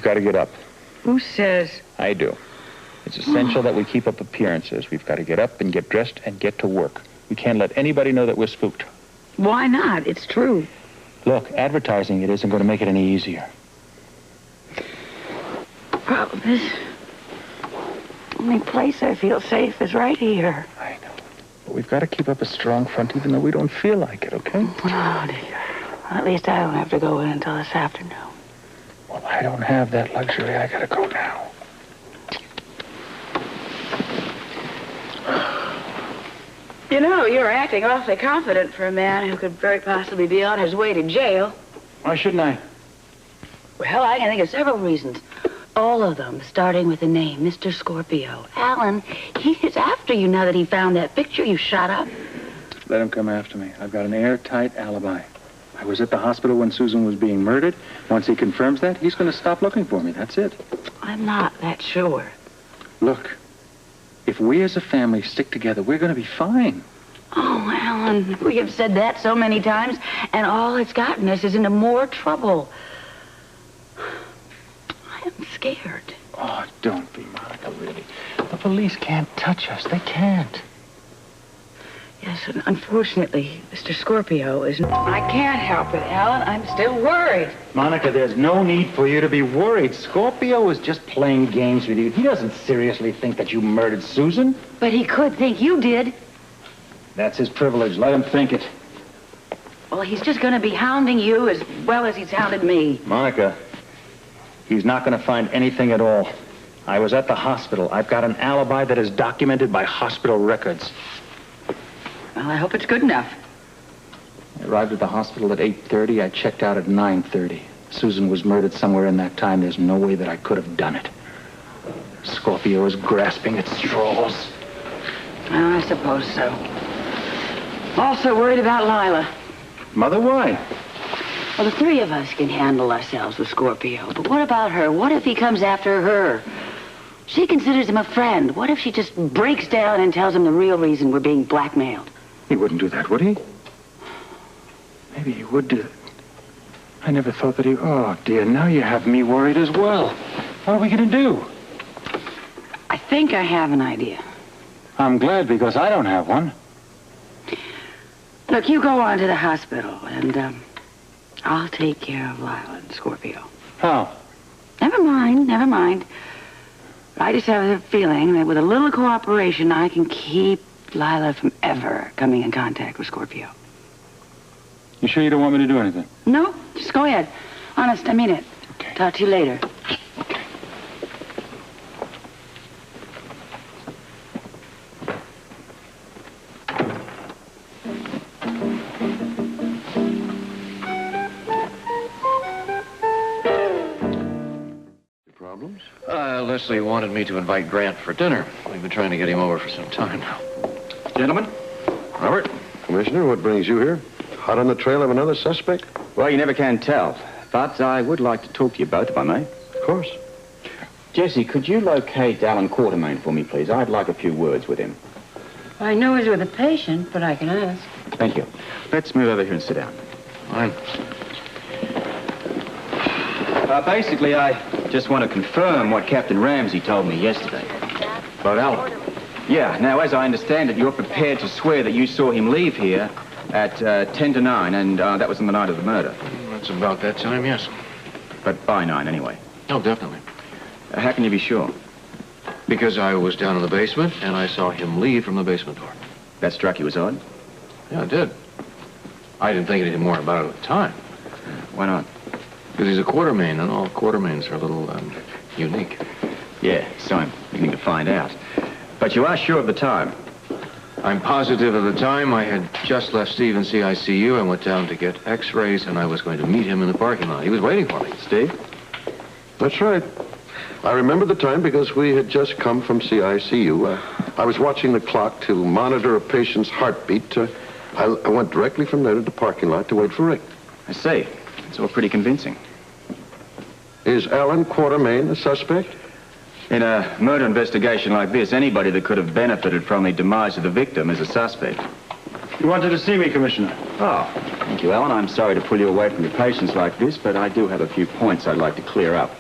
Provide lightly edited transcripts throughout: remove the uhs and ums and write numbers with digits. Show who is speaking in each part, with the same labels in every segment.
Speaker 1: got to get up.
Speaker 2: Who says?
Speaker 1: I do. It's essential that we keep up appearances. We've got to get up and get dressed and get to work. We can't let anybody know that we're spooked.
Speaker 2: Why not? It's true.
Speaker 1: Look, advertising it isn't going to make it any easier.
Speaker 2: The problem is, the only place I feel safe is right here.
Speaker 1: I know. But we've got to keep up a strong front even though we don't feel like it, okay?
Speaker 2: Oh, dear. At least I don't have to go in until this afternoon.
Speaker 1: Well, I don't have that luxury. I got to go now.
Speaker 2: You know, you're acting awfully confident for a man who could very possibly be on his way to jail.
Speaker 1: Why shouldn't I?
Speaker 2: Well, I can think of several reasons. All of them starting with the name, Mr. Scorpio. Alan, he is after you now that he found that picture you shot up.
Speaker 1: Let him come after me. I've got an airtight alibi. I was at the hospital when Susan was being murdered. Once he confirms that, he's going to stop looking for me. That's it.
Speaker 2: I'm not that sure.
Speaker 1: Look, if we as a family stick together, we're going to be fine.
Speaker 2: Oh, Alan, we have said that so many times, and all it's gotten us is into more trouble. I am scared.
Speaker 1: Oh, don't be, Monica, really. The police can't touch us. They can't.
Speaker 2: Yes, and unfortunately, Mr. Scorpio is... I can't help it, Alan. I'm still worried.
Speaker 1: Monica, there's no need for you to be worried. Scorpio is just playing games with you. He doesn't seriously think that you murdered Susan.
Speaker 2: But he could think you did.
Speaker 1: That's his privilege. Let him think it.
Speaker 2: Well, he's just going to be hounding you as well as he's hounded me.
Speaker 1: Monica, he's not going to find anything at all. I was at the hospital. I've got an alibi that is documented by hospital records.
Speaker 2: Well, I hope it's good enough.
Speaker 1: I arrived at the hospital at 8:30. I checked out at 9:30. Susan was murdered somewhere in that time. There's no way that I could have done it. Scorpio is grasping at straws.
Speaker 2: Well, I suppose so. Also worried about Lila.
Speaker 1: Mother, why?
Speaker 2: Well, the three of us can handle ourselves with Scorpio. But what about her? What if he comes after her? She considers him a friend. What if she just breaks down and tells him the real reason we're being blackmailed?
Speaker 1: He wouldn't do that, would he? Maybe he would do it. I never thought that he... Oh, dear, now you have me worried as well. What are we going to do?
Speaker 2: I think I have an idea.
Speaker 1: I'm glad, because I don't have one.
Speaker 2: Look, you go on to the hospital, and, I'll take care of Lila and Scorpio.
Speaker 1: How?
Speaker 2: Never mind. I just have a feeling that with a little cooperation, I can keep Lila from ever coming in contact with Scorpio.
Speaker 1: You sure you don't want me to do anything?
Speaker 2: No, just go ahead. Honest, I mean it.
Speaker 1: Okay.
Speaker 2: Talk to you later.
Speaker 1: Okay.
Speaker 3: Problems? Leslie wanted me to invite Grant for dinner. We've been trying to get him over for some time now.
Speaker 4: Gentlemen.
Speaker 3: Robert?
Speaker 4: Commissioner, what brings you here? Hot on the trail of another suspect?
Speaker 5: Well, you never can tell. But I would like to talk to you both, if I may.
Speaker 4: Of course.
Speaker 5: Jesse, could you locate Alan Quartermain for me, please? I'd like a few words with him.
Speaker 2: I know he's with a patient, but I can ask.
Speaker 5: Thank you. Let's move over here and sit down.
Speaker 3: Fine.
Speaker 5: Basically, I just want to confirm what Captain Ramsey told me yesterday.
Speaker 3: About Alan?
Speaker 5: Yeah, now, as I understand it, you're prepared to swear that you saw him leave here at 10 to 9, and that was on the night of the murder.
Speaker 3: That's about that time, yes.
Speaker 5: But by 9, anyway.
Speaker 3: Oh, definitely.
Speaker 5: How can you be sure?
Speaker 3: Because I was down in the basement, and I saw him leave from the basement door.
Speaker 5: That struck you as odd?
Speaker 3: Yeah, it did. I didn't think anything more about it at the time.
Speaker 5: Why not?
Speaker 3: Because he's a Quartermain, and all Quartermains are a little, unique.
Speaker 5: Yeah, so I'm beginning to find out. But you are sure of the time?
Speaker 3: I'm positive of the time. I had just left Steve in CICU. I went down to get x-rays, and I was going to meet him in the parking lot. He was waiting for me.
Speaker 5: Steve?
Speaker 4: That's right. I remember the time because we had just come from CICU. I was watching the clock to monitor a patient's heartbeat. I went directly from there to the parking lot to wait for Rick.
Speaker 5: I see. It's all pretty convincing.
Speaker 4: Is Alan Quartermain a suspect?
Speaker 5: In a murder investigation like this, anybody that could have benefited from the demise of the victim is a suspect.
Speaker 1: You wanted to see me, Commissioner?
Speaker 5: Oh, thank you, Alan. I'm sorry to pull you away from your patients like this, but I do have a few points I'd like to clear up.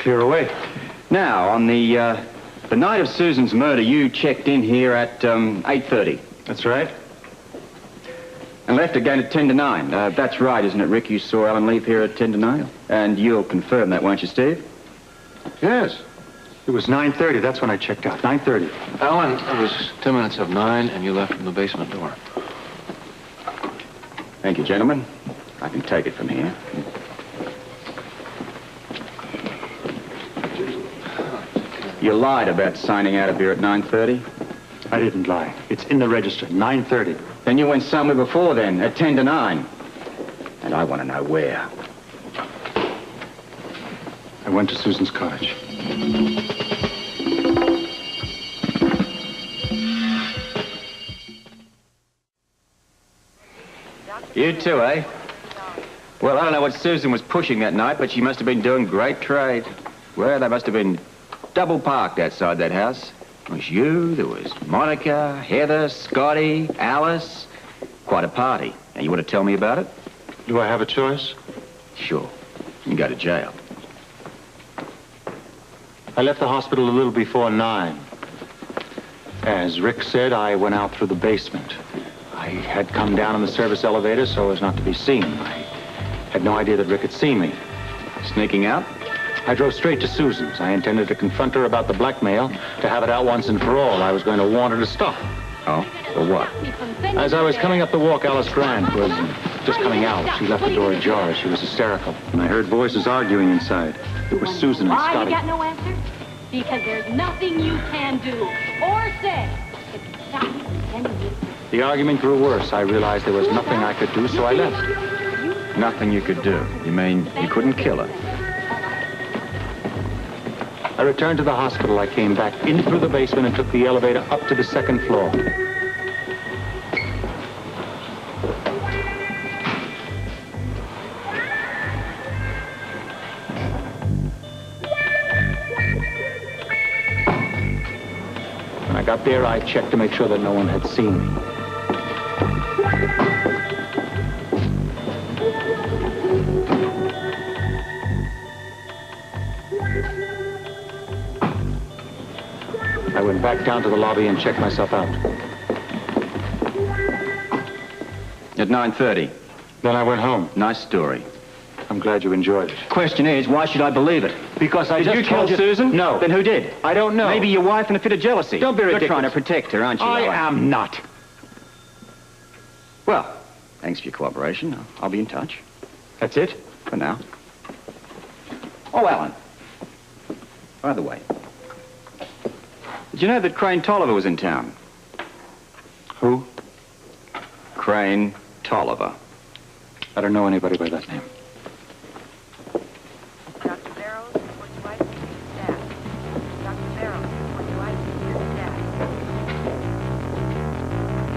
Speaker 5: clear away. Now, on the night of Susan's murder, you checked in here at 8:30.
Speaker 1: That's right.
Speaker 5: And left again at 10 to 9. That's right, isn't it, Rick? You saw Alan leave here at 10 to 9? And you'll confirm that, won't you, Steve?
Speaker 4: Yes.
Speaker 1: It was 9:30. That's when I checked out. 9:30.
Speaker 3: Alan, it was 10 minutes of 9, and you left from the basement door.
Speaker 5: Thank you, gentlemen. I can take it from here. You lied about signing out of here at 9:30?
Speaker 1: I didn't lie. It's in the register. 9:30.
Speaker 5: Then you went somewhere before then, at 10 to 9. And I want to know where.
Speaker 1: I went to Susan's cottage.
Speaker 5: You too, eh? Well, I don't know what Susan was pushing that night, but she must have been doing great trade. Well, they must have been double parked outside that house. There was you, there was Monica, Heather, Scotty, Alice. Quite a party. Now, you want to tell me about it?
Speaker 1: Do I have a choice?
Speaker 5: Sure. You can go to jail.
Speaker 1: I left the hospital a little before 9. As Rick said, I went out through the basement. I had come down in the service elevator so as not to be seen. I had no idea that Rick had seen me.
Speaker 5: Sneaking out?
Speaker 1: I drove straight to Susan's. I intended to confront her about the blackmail, to have it out once and for all. I was going to warn her to stop.
Speaker 5: Oh? For what?
Speaker 1: As I was coming up the walk, Alice Grant was just coming out. She left the door ajar. She was hysterical. And I heard voices arguing inside. It was Susan and
Speaker 6: Why
Speaker 1: Scotty.
Speaker 6: you got no answer? Because there's nothing you can do or say to stop you from sending this.
Speaker 1: The argument grew worse. I realized there was nothing I could do, so I left.
Speaker 5: Nothing you could do. You mean you couldn't kill her?
Speaker 1: I returned to the hospital. I came back in through the basement and took the elevator up to the second floor. When I got there, I checked to make sure that no one had seen me. I went back down to the lobby and checked myself out.
Speaker 5: At 9:30.
Speaker 1: Then I went home.
Speaker 5: Nice story.
Speaker 1: I'm glad you enjoyed it.
Speaker 5: Question is, why should I believe it?
Speaker 1: Because I
Speaker 5: Did
Speaker 1: just
Speaker 5: you kill
Speaker 1: told you...
Speaker 5: Susan?
Speaker 1: No.
Speaker 5: Then who did?
Speaker 1: I don't know.
Speaker 5: Maybe your wife in a fit of jealousy.
Speaker 1: Don't be ridiculous.
Speaker 5: You're trying to protect her, aren't you,
Speaker 1: I
Speaker 5: Alan?
Speaker 1: am not.
Speaker 5: Well, thanks for your cooperation. I'll be in touch.
Speaker 1: That's it?
Speaker 5: For now. Oh, Alan. By the way, did you know that Crane Tolliver was in town?
Speaker 1: Who?
Speaker 5: Crane Tolliver.
Speaker 1: I don't know anybody by that name.
Speaker 7: Dr. Barrows, would you like to see your staff? Dr. Barrows, would you like to see your staff?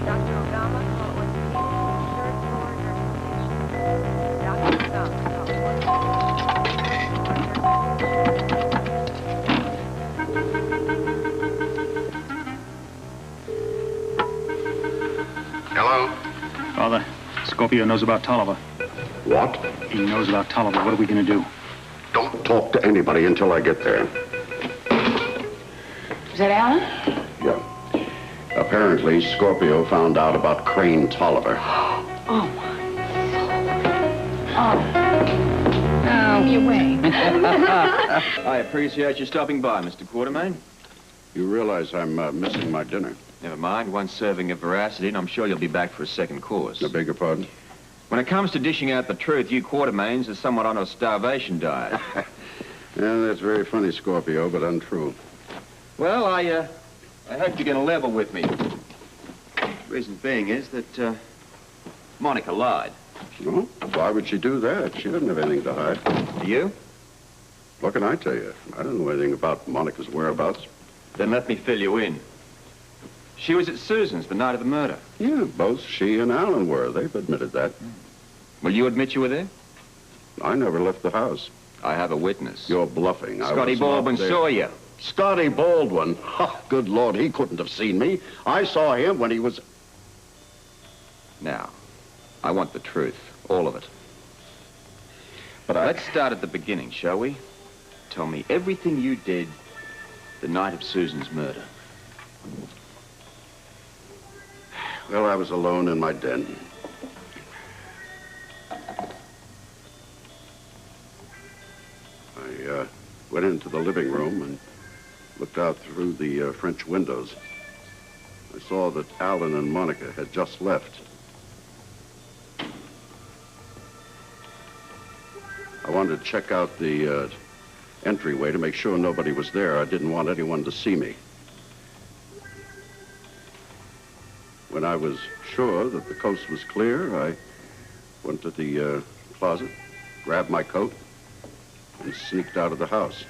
Speaker 7: Dr. Ogama, call orthopedic, third floor nursing station. Dr. Ogama, call
Speaker 4: Hello?
Speaker 1: Father, Scorpio knows about Tolliver.
Speaker 4: What?
Speaker 1: He knows about Tolliver. What are we going to do?
Speaker 4: Don't talk to anybody until I get there.
Speaker 2: Is that Alan?
Speaker 4: Yeah. Apparently, Scorpio found out about Crane Tolliver.
Speaker 2: Oh,
Speaker 6: Your way.
Speaker 5: I appreciate you stopping by, Mr. Quartermain.
Speaker 4: You realize I'm missing my dinner.
Speaker 5: Never mind, one serving of veracity, and I'm sure you'll be back for a second course.
Speaker 4: I beg your pardon?
Speaker 5: When it comes to dishing out the truth, you Quartermains are somewhat on a starvation diet.
Speaker 4: Yeah, that's very funny, Scorpio, but untrue.
Speaker 5: Well, I hope you're going to level with me. Reason being is that Monica lied.
Speaker 4: No? Why would she do that? She doesn't have anything to hide.
Speaker 5: Do you?
Speaker 4: What can I tell you? I don't know anything about Monica's whereabouts.
Speaker 5: Then let me fill you in. She was at Susan's the night of the murder.
Speaker 4: Yeah, both she and Alan were. They've admitted that.
Speaker 5: Will you admit you were there?
Speaker 4: I never left the house.
Speaker 5: I have a witness.
Speaker 4: You're bluffing.
Speaker 5: Scotty
Speaker 4: I was not
Speaker 5: Baldwin
Speaker 4: there.
Speaker 5: saw you.
Speaker 4: Scotty Baldwin? Oh, good Lord, he couldn't have seen me. I saw him when he was...
Speaker 5: Now, I want the truth. All of it.
Speaker 4: But
Speaker 5: Let's start at the beginning, shall we? tell me everything you did the night of Susan's murder.
Speaker 4: Well, I was alone in my den. I went into the living room and looked out through the French windows. I saw that Alan and Monica had just left. I wanted to check out the entryway to make sure nobody was there. I didn't want anyone to see me. When I was sure that the coast was clear, I went to the closet, grabbed my coat, and sneaked out of the house.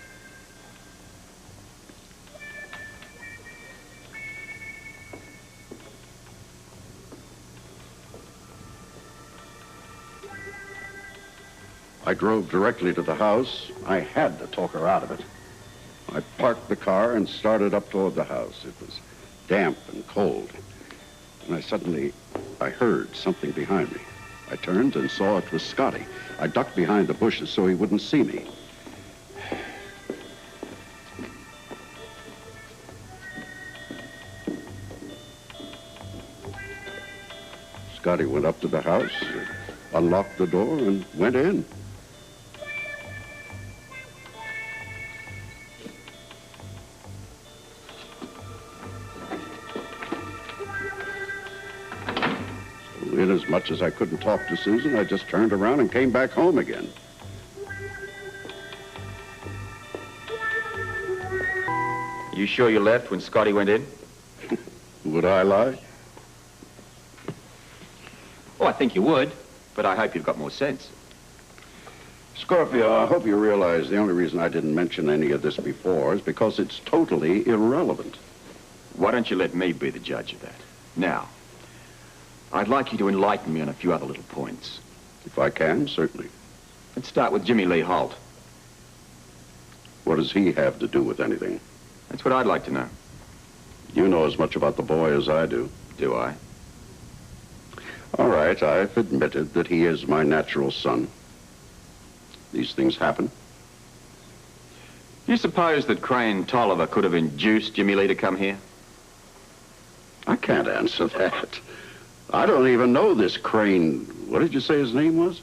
Speaker 4: I drove directly to the house. I had to talk her out of it. I parked the car and started up toward the house. It was damp and cold. And I heard something behind me. I turned and saw it was Scotty. I ducked behind the bushes so he wouldn't see me. Scotty went up to the house, unlocked the door, and went in. Inasmuch as I couldn't talk to Susan, I just turned around and came back home again.
Speaker 5: You sure you left when Scotty went in?
Speaker 4: Would I lie?
Speaker 5: Oh, I think you would, but I hope you've got more sense.
Speaker 4: Scorpio, I hope you realize the only reason I didn't mention any of this before is because it's totally irrelevant.
Speaker 5: Why don't you let me be the judge of that? Now, I'd like you to enlighten me on a few other little points.
Speaker 4: If I can, certainly.
Speaker 5: Let's start with Jimmy Lee Holt.
Speaker 4: What does he have to do with anything?
Speaker 5: That's what I'd like to know.
Speaker 4: You know as much about the boy as I do.
Speaker 5: Do I?
Speaker 4: All right, I've admitted that he is my natural son. These things happen.
Speaker 5: You suppose that Crane Tolliver could have induced Jimmy Lee to come here?
Speaker 4: I can't answer that. I don't even know this Crane. What did you say his name was?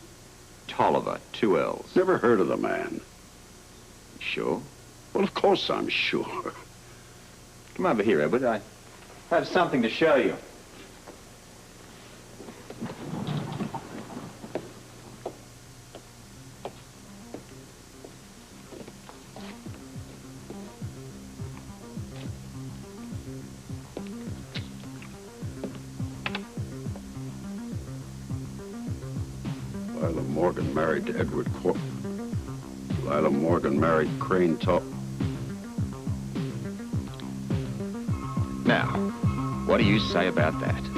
Speaker 5: Tolliver, 2 L's.
Speaker 4: Never heard of the man.
Speaker 5: Sure?
Speaker 4: Well, of course I'm sure.
Speaker 5: Come over here, Edward. I have something to show you.
Speaker 4: Lila Morgan married to Edward Corp. Lila Morgan married Crane Top.
Speaker 5: Now, what do you say about that?